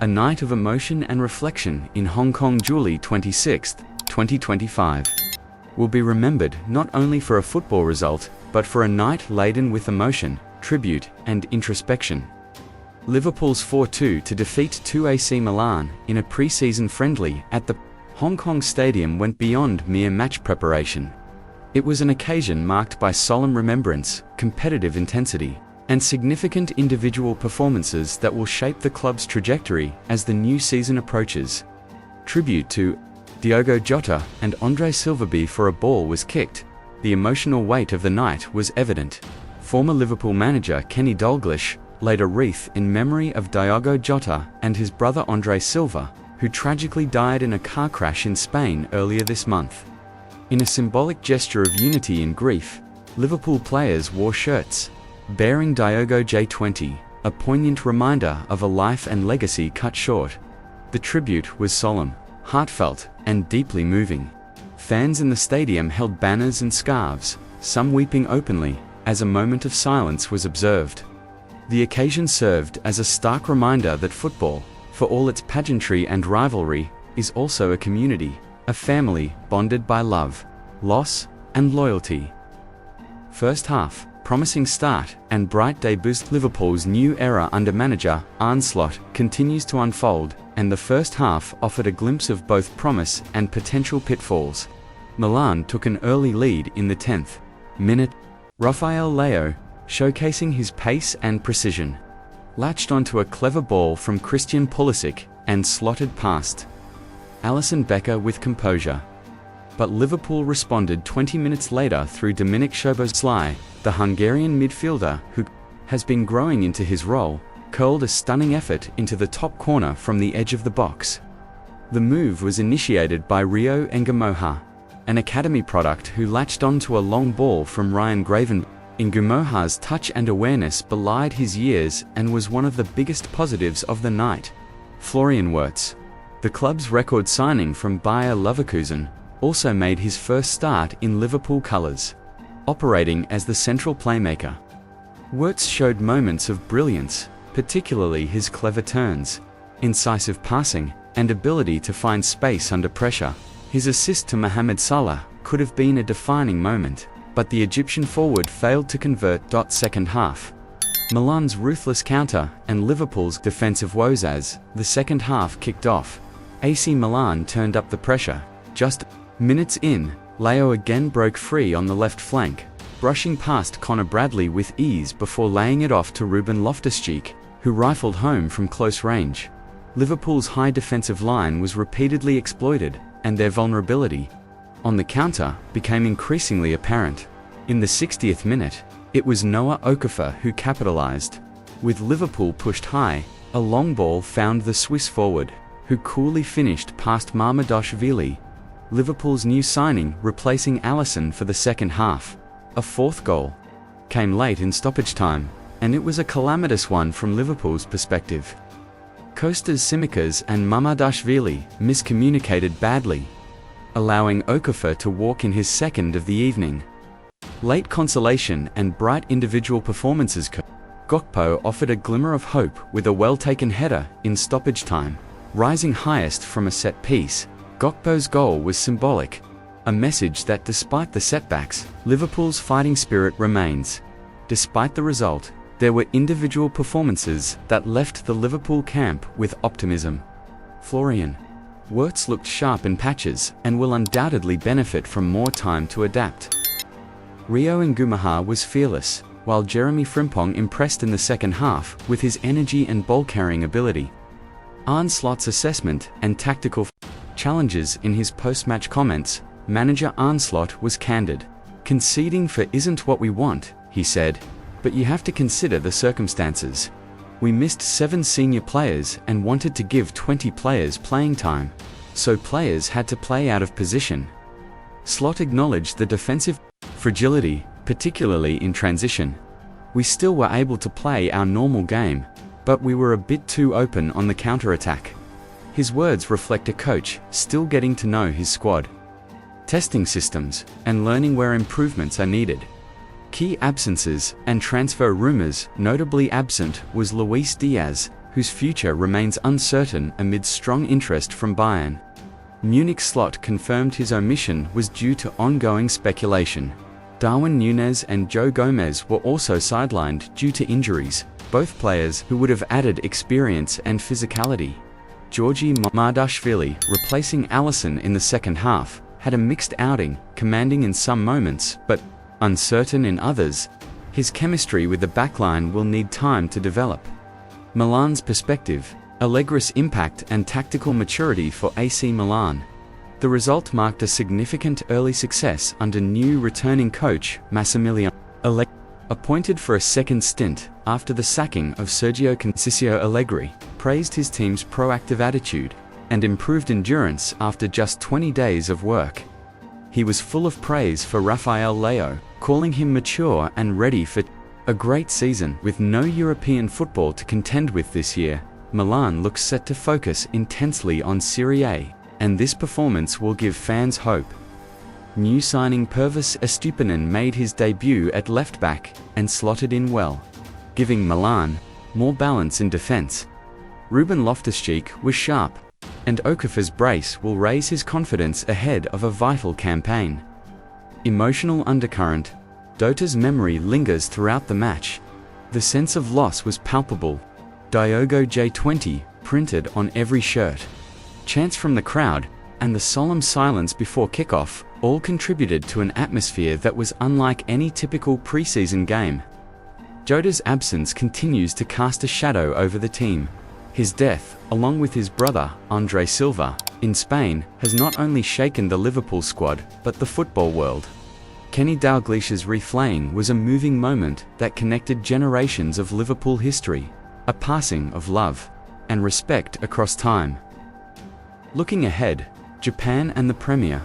A night of emotion and reflection in Hong Kong, July 26, 2025. Will be remembered not only for a football result, but for a night laden with emotion, tribute, and introspection. Liverpool's 4-2 to defeat 2 AC Milan in a pre-season friendly at the Hong Kong Stadium went beyond mere match preparation. It was an occasion marked by solemn remembrance, competitive intensity, and significant individual performances that will shape the club's trajectory as the new season approaches. Tribute to Diogo Jota and Andre Silva before a ball was kicked. The emotional weight of the night was evident. Former Liverpool manager Kenny Dalglish laid a wreath in memory of Diogo Jota and his brother Andre Silva, who tragically died in a car crash in Spain earlier this month. In a symbolic gesture of unity and grief, Liverpool players wore shirts bearing Diogo J20, a poignant reminder of a life and legacy cut short. The tribute was solemn, heartfelt, and deeply moving. Fans in the stadium held banners and scarves, some weeping openly, as a moment of silence was observed. The occasion served as a stark reminder that football, for all its pageantry and rivalry, is also a community, a family bonded by love, loss, and loyalty. First half, promising start and bright debuts. Liverpool's new era under manager Arne Slot continues to unfold, and the first half offered a glimpse of both promise and potential pitfalls. Milan took an early lead in the 10th minute. Rafael Leao, showcasing his pace and precision, latched onto a clever ball from Christian Pulisic and slotted past Alisson Becker with composure. But Liverpool responded 20 minutes later through Dominik Szoboszlai, the Hungarian midfielder who has been growing into his role, curled a stunning effort into the top corner from the edge of the box. The move was initiated by Rio Ngumoha, an academy product who latched onto a long ball from Ryan Gravenberch. Ngumoha's touch and awareness belied his years and was one of the biggest positives of the night. Florian Wirtz, the club's record signing from Bayer Leverkusen, also made his first start in Liverpool colours, operating as the central playmaker. Wirtz showed moments of brilliance, particularly his clever turns, incisive passing, and ability to find space under pressure. His assist to Mohamed Salah could have been a defining moment, but the Egyptian forward failed to convert. Second half. Milan's ruthless counter and Liverpool's defensive woes as the second half kicked off. AC Milan turned up the pressure. Just minutes in, Leao again broke free on the left flank, brushing past Connor Bradley with ease before laying it off to Ruben Loftus-Cheek, who rifled home from close range. Liverpool's high defensive line was repeatedly exploited, and their vulnerability on the counter became increasingly apparent. In the 60th minute, it was Noah Okafor who capitalized. With Liverpool pushed high, a long ball found the Swiss forward, who coolly finished past Mamardashvili, Liverpool's new signing, replacing Alisson for the second half. A fourth goal came late in stoppage time, and it was a calamitous one from Liverpool's perspective. Kostas Tsimikas and Mamardashvili miscommunicated badly, allowing Okafor to walk in his second of the evening. Late consolation and bright individual performances. Gakpo offered a glimmer of hope with a well-taken header in stoppage time. Rising highest from a set piece, Gakpo's goal was symbolic, a message that despite the setbacks, Liverpool's fighting spirit remains. Despite the result, there were individual performances that left the Liverpool camp with optimism. Florian Wirtz looked sharp in patches and will undoubtedly benefit from more time to adapt. Rio Ngumoha was fearless, while Jeremy Frimpong impressed in the second half with his energy and ball-carrying ability. Arne Slot's assessment and tactical challenges. In his post-match comments, manager Arne Slot was candid. "Conceding for isn't what we want," he said, "but you have to consider the circumstances. We missed 7 senior players and wanted to give 20 players playing time, so players had to play out of position." Slot acknowledged the defensive fragility, particularly in transition. "We still were able to play our normal game, but we were a bit too open on the counter-attack." His words reflect a coach still getting to know his squad, testing systems, and learning where improvements are needed. Key absences and transfer rumors. Notably absent was Luis Diaz, whose future remains uncertain amid strong interest from Bayern. Munich slot confirmed his omission was due to ongoing speculation. Darwin Núñez and Joe Gomez were also sidelined due to injuries, both players who would have added experience and physicality. Georgi Mardashvili, replacing Alisson in the second half, had a mixed outing, commanding in some moments, but uncertain in others. His chemistry with the backline will need time to develop. Milan's perspective, Allegri's impact and tactical maturity for AC Milan. The result marked a significant early success under new returning coach Massimiliano Allegri. Appointed for a second stint after the sacking of Sergio Conceição, Allegri praised his team's proactive attitude and improved endurance after just 20 days of work. He was full of praise for Rafael Leao, calling him mature and ready for a great season. With no European football to contend with this year, Milan looks set to focus intensely on Serie A, and this performance will give fans hope. New signing Pervis Estupinan made his debut at left-back and slotted in well, giving Milan more balance in defense. Ruben Loftus-Cheek was sharp, and Okafor's brace will raise his confidence ahead of a vital campaign. Emotional undercurrent, Dota's memory lingers throughout the match. The sense of loss was palpable. Diogo J20 printed on every shirt. Chants from the crowd, and the solemn silence before kickoff all contributed to an atmosphere that was unlike any typical preseason game. Jota's absence continues to cast a shadow over the team. His death, along with his brother, Andre Silva, in Spain, has not only shaken the Liverpool squad, but the football world. Kenny Dalglish's reflaying was a moving moment that connected generations of Liverpool history, a passing of love and respect across time. Looking ahead, Japan and the Premier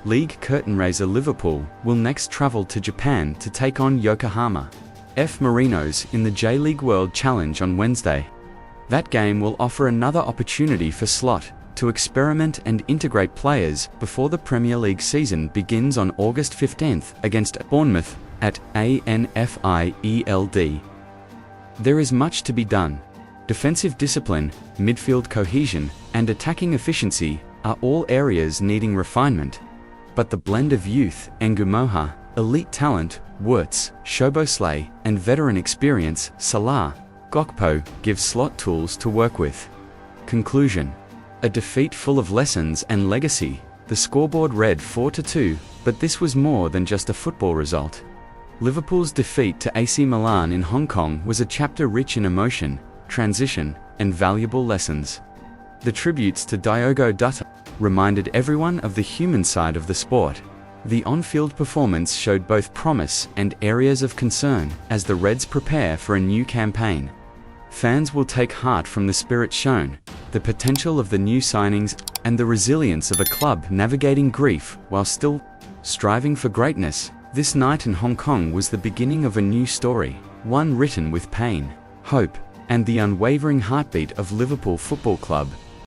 League curtain raiser Liverpool will next travel to Japan to take on Yokohama F. Marinos in the J-League World Challenge on Wednesday. That game will offer another opportunity for Slot to experiment and integrate players before the Premier League season begins on August 15th against Bournemouth at Anfield. There is much to be done. Defensive discipline, midfield cohesion, and attacking efficiency are all areas needing refinement. But the blend of youth, Ngumoha, elite talent, Wirtz, Szoboszlai, and veteran experience, Salah, Gakpo, gives Slot tools to work with. Conclusion. A defeat full of lessons and legacy. The scoreboard read 4-2, but this was more than just a football result. Liverpool's defeat to AC Milan in Hong Kong was a chapter rich in emotion, transition, and valuable lessons. The tributes to Diogo Jota reminded everyone of the human side of the sport. The on-field performance showed both promise and areas of concern as the Reds prepare for a new campaign. Fans will take heart from the spirit shown, the potential of the new signings, and the resilience of a club navigating grief while still striving for greatness. This night in Hong Kong was the beginning of a new story, one written with pain, hope, and the unwavering heartbeat of Liverpool Football Club.